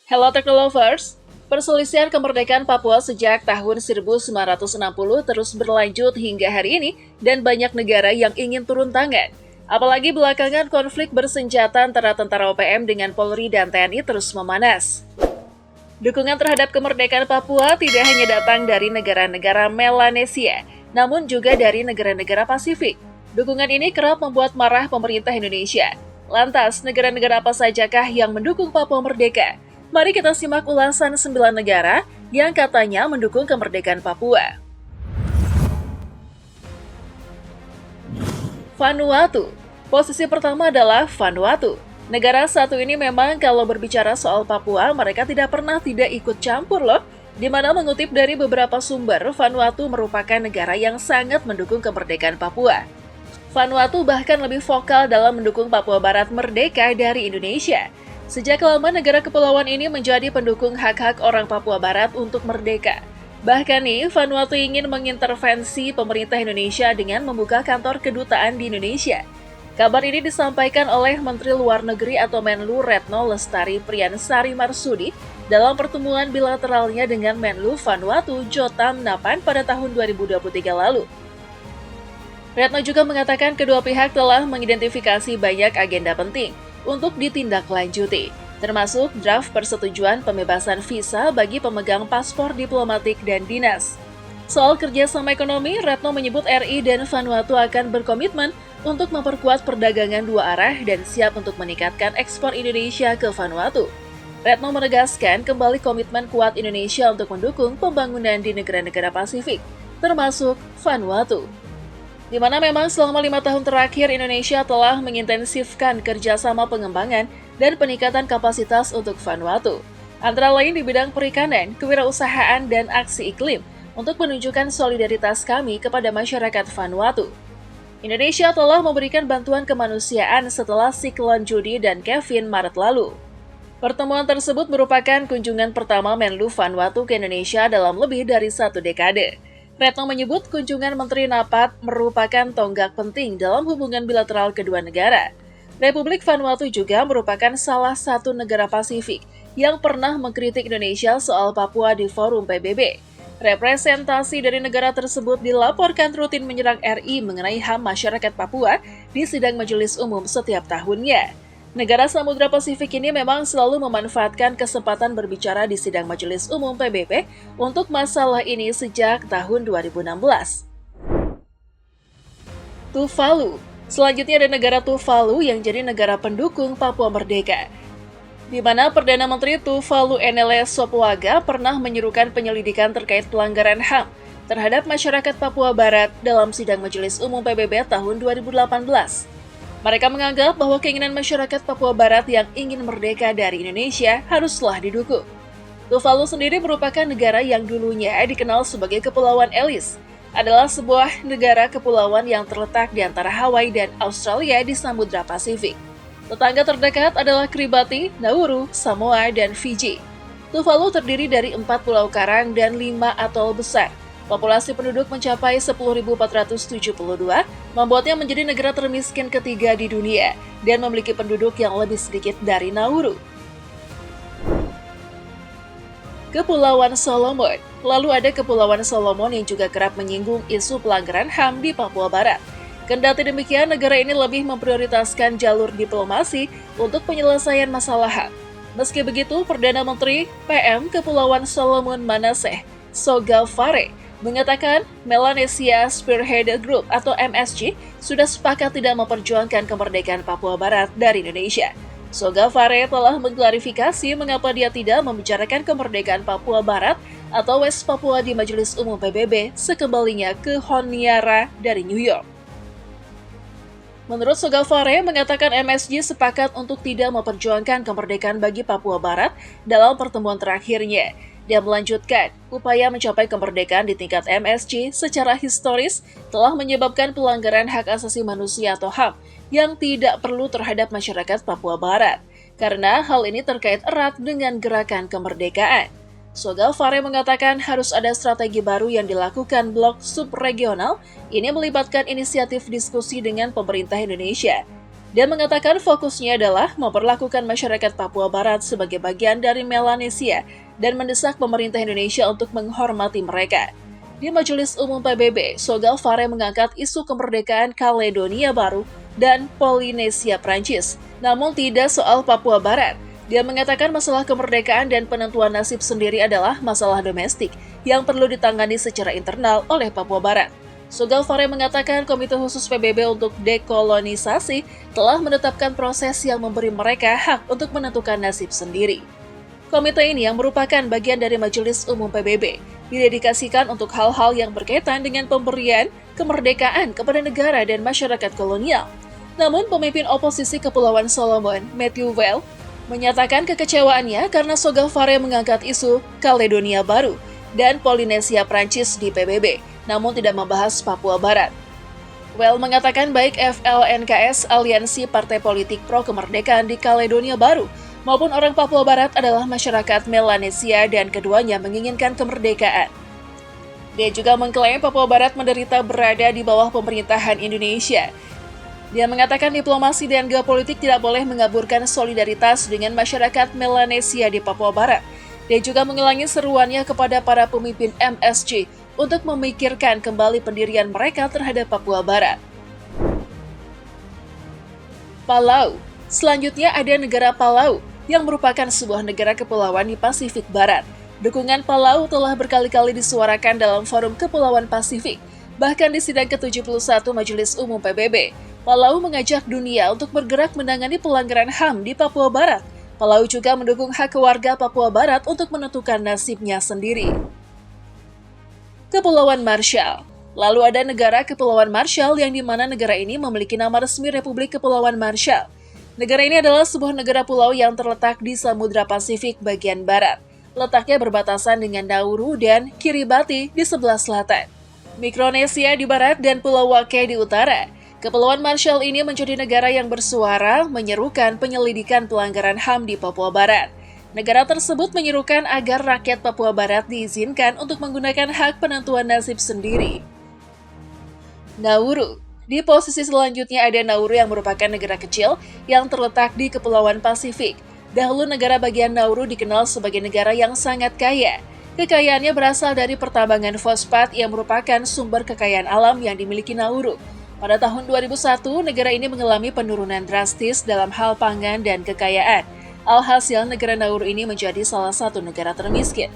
Hello Technolovers, perselisihan kemerdekaan Papua sejak tahun 1960 terus berlanjut hingga hari ini dan banyak negara yang ingin turun tangan. Apalagi belakangan konflik bersenjata antara tentara OPM dengan Polri dan TNI terus memanas. Dukungan terhadap kemerdekaan Papua tidak hanya datang dari negara-negara Melanesia, namun juga dari negara-negara Pasifik. Dukungan ini kerap membuat marah pemerintah Indonesia. Lantas, negara-negara apa sajakah yang mendukung Papua merdeka? Mari kita simak ulasan 9 negara yang katanya mendukung kemerdekaan Papua. Vanuatu. Posisi pertama adalah Vanuatu. Negara satu ini memang kalau berbicara soal Papua, mereka tidak pernah tidak ikut campur loh. Di mana mengutip dari beberapa sumber, Vanuatu merupakan negara yang sangat mendukung kemerdekaan Papua. Vanuatu bahkan lebih vokal dalam mendukung Papua Barat merdeka dari Indonesia. Sejak lama negara kepulauan ini menjadi pendukung hak-hak orang Papua Barat untuk merdeka. Bahkan nih, Vanuatu ingin mengintervensi pemerintah Indonesia dengan membuka kantor kedutaan di Indonesia. Kabar ini disampaikan oleh Menteri Luar Negeri atau Menlu Retno Lestari Priyansari Marsudi dalam pertemuan bilateralnya dengan Menlu Vanuatu Jotam Napan pada tahun 2023 lalu. Retno juga mengatakan kedua pihak telah mengidentifikasi banyak agenda penting untuk ditindaklanjuti, termasuk draft persetujuan pembebasan visa bagi pemegang paspor diplomatik dan dinas. Soal kerjasama ekonomi, Retno menyebut RI dan Vanuatu akan berkomitmen untuk memperkuat perdagangan dua arah dan siap untuk meningkatkan ekspor Indonesia ke Vanuatu. Retno menegaskan kembali komitmen kuat Indonesia untuk mendukung pembangunan di negara-negara Pasifik, termasuk Vanuatu. Di mana memang selama 5 tahun terakhir Indonesia telah mengintensifkan kerjasama pengembangan dan peningkatan kapasitas untuk Vanuatu, antara lain di bidang perikanan, kewirausahaan, dan aksi iklim untuk menunjukkan solidaritas kami kepada masyarakat Vanuatu. Indonesia telah memberikan bantuan kemanusiaan setelah siklon Judy dan Kevin Maret lalu. Pertemuan tersebut merupakan kunjungan pertama Menlu Vanuatu ke Indonesia dalam lebih dari 1 dekade. Retno menyebut kunjungan Menteri Napat merupakan tonggak penting dalam hubungan bilateral kedua negara. Republik Vanuatu juga merupakan salah satu negara Pasifik yang pernah mengkritik Indonesia soal Papua di forum PBB. Representasi dari negara tersebut dilaporkan rutin menyerang RI mengenai HAM masyarakat Papua di sidang Majelis Umum setiap tahunnya. Negara Samudra Pasifik ini memang selalu memanfaatkan kesempatan berbicara di sidang Majelis Umum PBB untuk masalah ini sejak tahun 2016. Tuvalu. Selanjutnya ada negara Tuvalu yang jadi negara pendukung Papua Merdeka, di mana Perdana Menteri Tuvalu Enele Sopoaga pernah menyerukan penyelidikan terkait pelanggaran HAM terhadap masyarakat Papua Barat dalam sidang Majelis Umum PBB tahun 2018. Mereka menganggap bahwa keinginan masyarakat Papua Barat yang ingin merdeka dari Indonesia haruslah didukung. Tuvalu sendiri merupakan negara yang dulunya dikenal sebagai Kepulauan Ellis, adalah sebuah negara kepulauan yang terletak di antara Hawaii dan Australia di Samudra Pasifik. Tetangga terdekat adalah Kiribati, Nauru, Samoa, dan Fiji. Tuvalu terdiri dari 4 pulau karang dan 5 atol besar. Populasi penduduk mencapai 10.472, membuatnya menjadi negara termiskin ketiga di dunia dan memiliki penduduk yang lebih sedikit dari Nauru. Kepulauan Solomon. Lalu ada Kepulauan Solomon yang juga kerap menyinggung isu pelanggaran HAM di Papua Barat. Kendati demikian, negara ini lebih memprioritaskan jalur diplomasi untuk penyelesaian masalah HAM. Meski begitu, Perdana Menteri PM Kepulauan Solomon Manasseh Sogavare mengatakan Melanesia Spearhead Group atau MSG sudah sepakat tidak memperjuangkan kemerdekaan Papua Barat dari Indonesia. Sogavare telah mengklarifikasi mengapa dia tidak membicarakan kemerdekaan Papua Barat atau West Papua di Majelis Umum PBB sekembalinya ke Honiara dari New York. Menurut Sogavare, mengatakan MSG sepakat untuk tidak memperjuangkan kemerdekaan bagi Papua Barat dalam pertemuan terakhirnya. Dia melanjutkan, upaya mencapai kemerdekaan di tingkat MSG secara historis telah menyebabkan pelanggaran hak asasi manusia atau HAM yang tidak perlu terhadap masyarakat Papua Barat, karena hal ini terkait erat dengan gerakan kemerdekaan. Sogavare mengatakan harus ada strategi baru yang dilakukan blok subregional, ini melibatkan inisiatif diskusi dengan pemerintah Indonesia. Dia mengatakan fokusnya adalah memperlakukan masyarakat Papua Barat sebagai bagian dari Melanesia dan mendesak pemerintah Indonesia untuk menghormati mereka. Di Majelis Umum PBB, Sogel Fare mengangkat isu kemerdekaan Kaledonia Baru dan Polinesia Prancis, namun tidak soal Papua Barat. Dia mengatakan masalah kemerdekaan dan penentuan nasib sendiri adalah masalah domestik yang perlu ditangani secara internal oleh Papua Barat. Sogel Fare mengatakan Komite Khusus PBB untuk Dekolonisasi telah menetapkan proses yang memberi mereka hak untuk menentukan nasib sendiri. Komite ini yang merupakan bagian dari Majelis Umum PBB didedikasikan untuk hal-hal yang berkaitan dengan pemberian kemerdekaan kepada negara dan masyarakat kolonial. Namun pemimpin oposisi Kepulauan Solomon, Matthew Weil, menyatakan kekecewaannya karena Sogel Fare mengangkat isu Kaledonia Baru dan Polinesia Prancis di PBB, namun tidak membahas Papua Barat. Well mengatakan baik FLNKS, aliansi partai politik pro kemerdekaan di Kaledonia Baru, maupun orang Papua Barat adalah masyarakat Melanesia dan keduanya menginginkan kemerdekaan. Dia juga mengklaim Papua Barat menderita berada di bawah pemerintahan Indonesia. Dia mengatakan diplomasi dan geopolitik tidak boleh mengaburkan solidaritas dengan masyarakat Melanesia di Papua Barat. Dia juga mengulangi seruannya kepada para pemimpin MSC untuk memikirkan kembali pendirian mereka terhadap Papua Barat. Palau. Selanjutnya ada negara Palau yang merupakan sebuah negara kepulauan di Pasifik Barat. Dukungan Palau telah berkali-kali disuarakan dalam Forum Kepulauan Pasifik, bahkan di sidang ke-71 Majelis Umum PBB. Palau mengajak dunia untuk bergerak menangani pelanggaran HAM di Papua Barat. Palau juga mendukung hak warga Papua Barat untuk menentukan nasibnya sendiri. Kepulauan Marshall. Lalu ada negara Kepulauan Marshall yang dimana negara ini memiliki nama resmi Republik Kepulauan Marshall. Negara ini adalah sebuah negara pulau yang terletak di Samudra Pasifik bagian barat. Letaknya berbatasan dengan Nauru dan Kiribati di sebelah selatan, Mikronesia di barat, dan Pulau Wake di utara. Kepulauan Marshall ini menjadi negara yang bersuara menyerukan penyelidikan pelanggaran HAM di Papua Barat. Negara tersebut menyerukan agar rakyat Papua Barat diizinkan untuk menggunakan hak penentuan nasib sendiri. Nauru. Di posisi selanjutnya ada Nauru yang merupakan negara kecil yang terletak di Kepulauan Pasifik. Dahulu negara bagian Nauru dikenal sebagai negara yang sangat kaya. Kekayaannya berasal dari pertambangan fosfat yang merupakan sumber kekayaan alam yang dimiliki Nauru. Pada tahun 2001, negara ini mengalami penurunan drastis dalam hal pangan dan kekayaan. Alhasil, negara Nauru ini menjadi salah satu negara termiskin.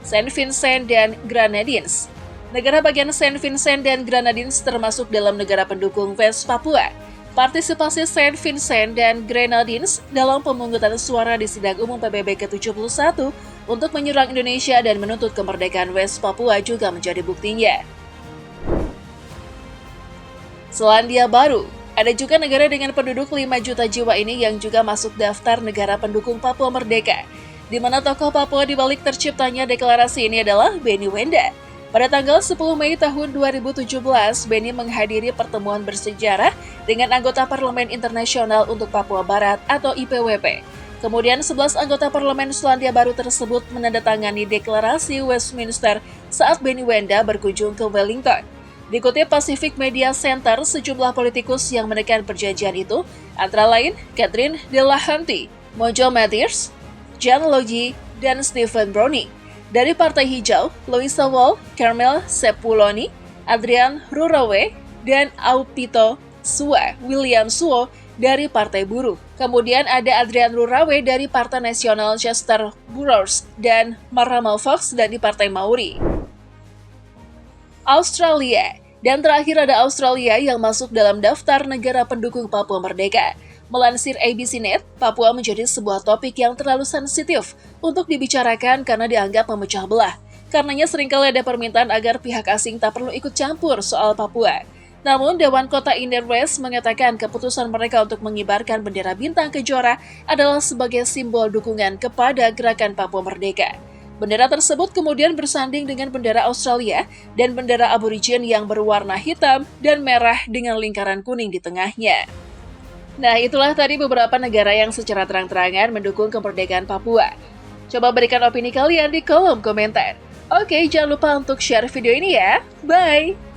Saint Vincent dan Grenadines. Negara bagian Saint Vincent dan Grenadines termasuk dalam negara pendukung West Papua. Partisipasi Saint Vincent dan Grenadines dalam pemungutan suara di sidang umum PBB ke-71 untuk menyerang Indonesia dan menuntut kemerdekaan West Papua juga menjadi buktinya. Selandia Baru. Ada juga negara dengan penduduk 5 juta jiwa ini yang juga masuk daftar negara pendukung Papua Merdeka, di mana tokoh Papua di balik terciptanya deklarasi ini adalah Benny Wenda. Pada tanggal 10 Mei tahun 2017, Benny menghadiri pertemuan bersejarah dengan anggota Parlemen Internasional untuk Papua Barat atau IPWP. Kemudian 11 anggota Parlemen Selandia Baru tersebut menandatangani deklarasi Westminster saat Benny Wenda berkunjung ke Wellington. Dikutip Pacific Media Center, sejumlah politikus yang menekan perjanjian itu, antara lain Catherine Delahanty, Mojo Mathies, John Logie, dan Stephen Browning. Dari Partai Hijau, Louisa Wall, Carmel Sepuloni, Adrian Rurawe, dan Aupito Sua William Suo dari Partai Buruh. Kemudian ada Adrian Rurawe dari Partai Nasional Chester Burrows dan Marama Fox dari Partai Maori. Australia. Dan terakhir ada Australia yang masuk dalam daftar negara pendukung Papua Merdeka. Melansir ABC.net, Papua menjadi sebuah topik yang terlalu sensitif untuk dibicarakan karena dianggap memecah belah. Karenanya seringkali ada permintaan agar pihak asing tak perlu ikut campur soal Papua. Namun, Dewan Kota Inner West mengatakan keputusan mereka untuk mengibarkan bendera bintang kejora adalah sebagai simbol dukungan kepada gerakan Papua Merdeka. Bendera tersebut kemudian bersanding dengan bendera Australia dan bendera aborigin yang berwarna hitam dan merah dengan lingkaran kuning di tengahnya. Nah, itulah tadi beberapa negara yang secara terang-terangan mendukung kemerdekaan Papua. Coba berikan opini kalian di kolom komentar. Oke, jangan lupa untuk share video ini ya. Bye!